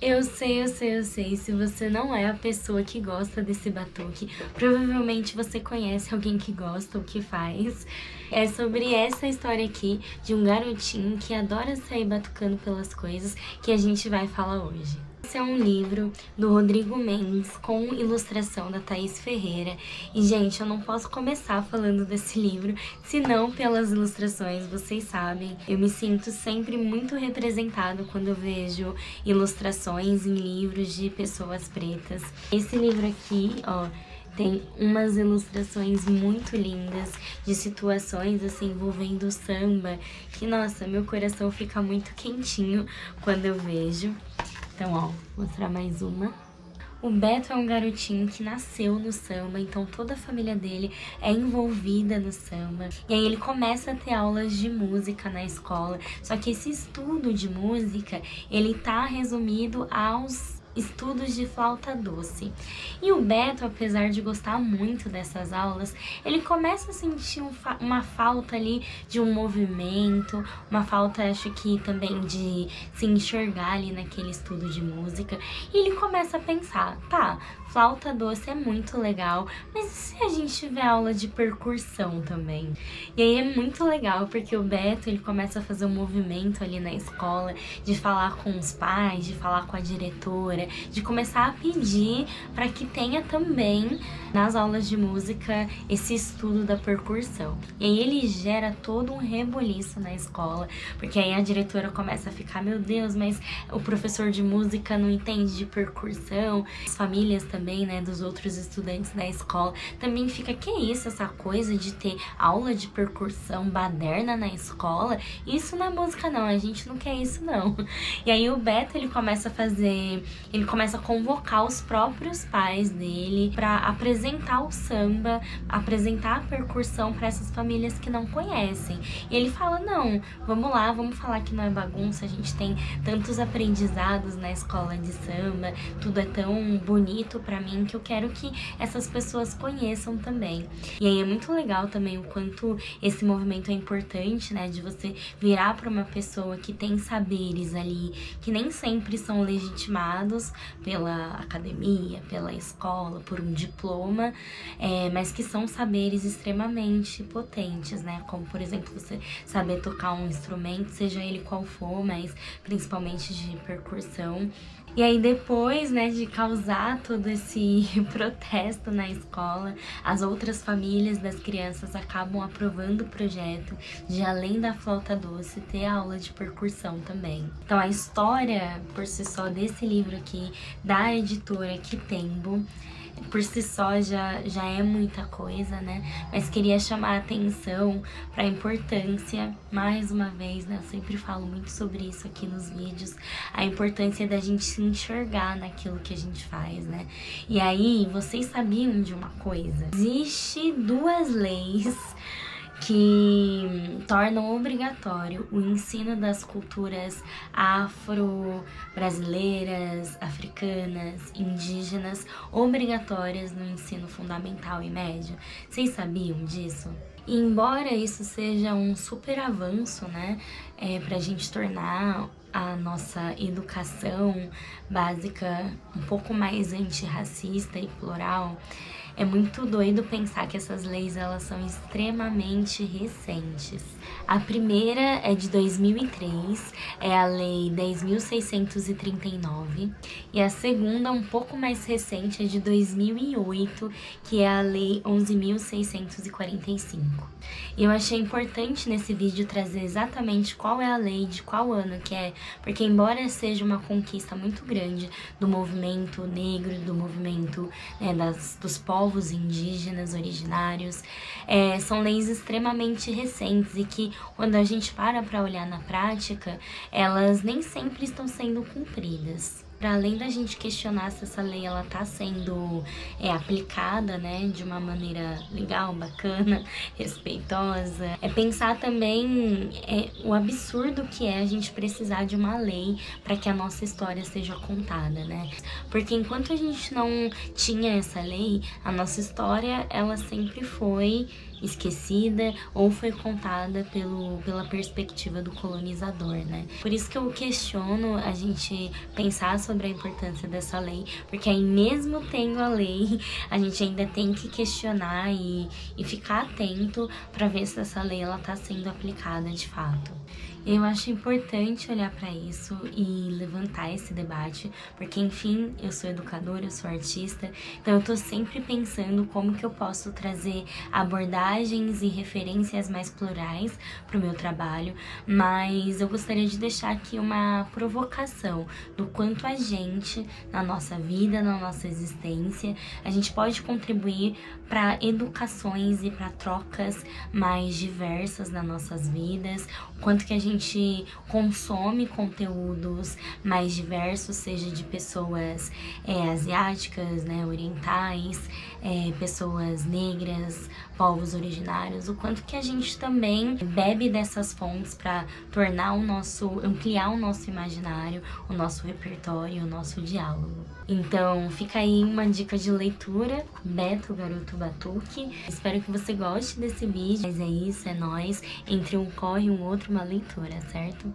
Eu sei. Se você não é a pessoa que gosta desse batuque, provavelmente você conhece alguém que gosta ou que faz. É sobre essa história aqui de um garotinho que adora sair batucando pelas coisas que a gente vai falar hoje. Esse é um livro do Rodrigo Mendes com ilustração da Thaís Ferreira. E, gente, eu não posso começar falando desse livro senão pelas ilustrações, vocês sabem. Eu me sinto sempre muito representada quando eu vejo ilustrações em livros de pessoas pretas. Esse livro aqui, ó, tem umas ilustrações muito lindas de situações assim envolvendo o samba, que, nossa, meu coração fica muito quentinho quando eu vejo. Então, ó, vou mostrar mais uma. O Beto é um garotinho que nasceu no samba, então toda a família dele é envolvida no samba. E aí ele começa a ter aulas de música na escola, só que esse estudo de música, ele tá resumido aos estudos de flauta doce. E o Beto, apesar de gostar muito dessas aulas, ele começa a sentir uma falta ali de um movimento, uma falta, acho que também de se enxergar ali naquele estudo de música. E ele começa a pensar, tá, flauta doce é muito legal, mas e se a gente tiver aula de percussão também? E aí é muito legal, porque o Beto, ele começa a fazer um movimento ali na escola, de falar com os pais, de falar com a diretora, de começar a pedir para que tenha também nas aulas de música esse estudo da percussão. E aí ele gera todo um rebuliço na escola, porque aí a diretora começa a ficar, meu Deus, mas o professor de música não entende de percussão. As famílias também, né, dos outros estudantes da escola também fica, que isso, essa coisa de ter aula de percussão baderna na escola? Isso não é música não, a gente não quer isso não. E aí o Beto, ele começa a convocar os próprios pais dele para apresentar o samba, apresentar a percussão para essas famílias que não conhecem. E ele fala, não, vamos lá, vamos falar que não é bagunça, a gente tem tantos aprendizados na escola de samba, tudo é tão bonito para mim que eu quero que essas pessoas conheçam também. E aí é muito legal também o quanto esse movimento é importante, né, de você virar para uma pessoa que tem saberes ali, que nem sempre são legitimados pela academia, pela escola, por um diploma, mas que são saberes extremamente potentes, né? Como, por exemplo, você saber tocar um instrumento, seja ele qual for, mas principalmente de percussão. E aí depois, né, de causar todo esse protesto na escola, as outras famílias das crianças acabam aprovando o projeto de, além da flauta doce, ter aula de percussão também. Então a história, por si só, desse livro aqui, da editora Quitembo, por si só já é muita coisa, né? Mas queria chamar a atenção para a importância, mais uma vez, né? Eu sempre falo muito sobre isso aqui nos vídeos, a importância da gente se enxergar naquilo que a gente faz, né? E aí, vocês sabiam de uma coisa? Existe duas leis que tornam obrigatório o ensino das culturas afro-brasileiras, africanas, indígenas, obrigatórias no ensino fundamental e médio. Vocês sabiam disso? E embora isso seja um super avanço, né, pra gente tornar a nossa educação básica um pouco mais antirracista e plural, é muito doido pensar que essas leis, elas são extremamente recentes. A primeira é de 2003, é a Lei 10.639, e a segunda, um pouco mais recente, é de 2008, que é a Lei 11.645. E eu achei importante nesse vídeo trazer exatamente qual é a lei, de qual ano que é, porque embora seja uma conquista muito grande do movimento negro, do movimento, né, dos povos indígenas originários, são leis extremamente recentes e que, quando a gente para olhar na prática, elas nem sempre estão sendo cumpridas. Para além da gente questionar se essa lei ela tá sendo aplicada, né, de uma maneira legal, bacana, respeitosa, pensar também o absurdo que é a gente precisar de uma lei para que a nossa história seja contada, né? Porque enquanto a gente não tinha essa lei, a nossa história ela sempre foi esquecida ou foi contada pela perspectiva do colonizador, né? Por isso que eu questiono a gente pensar sobre a importância dessa lei, porque aí mesmo tendo a lei, a gente ainda tem que questionar e ficar atento para ver se essa lei ela tá sendo aplicada de fato. Eu acho importante olhar para isso e levantar esse debate, porque enfim, eu sou educadora, eu sou artista, então eu tô sempre pensando como que eu posso trazer abordagens e referências mais plurais para o meu trabalho, mas eu gostaria de deixar aqui uma provocação do quanto a gente, na nossa vida, na nossa existência, a gente pode contribuir para educações e para trocas mais diversas nas nossas vidas, o quanto que a gente consome conteúdos mais diversos, seja de pessoas asiáticas, né, orientais, pessoas negras, povos originários, o quanto que a gente também bebe dessas fontes para ampliar o nosso imaginário, o nosso repertório, o nosso diálogo. Então fica aí uma dica de leitura, Beto, o Garoto Batuque. Espero que você goste desse vídeo, mas é isso, é nóis. Entre um corre e um outro, uma leitura, certo?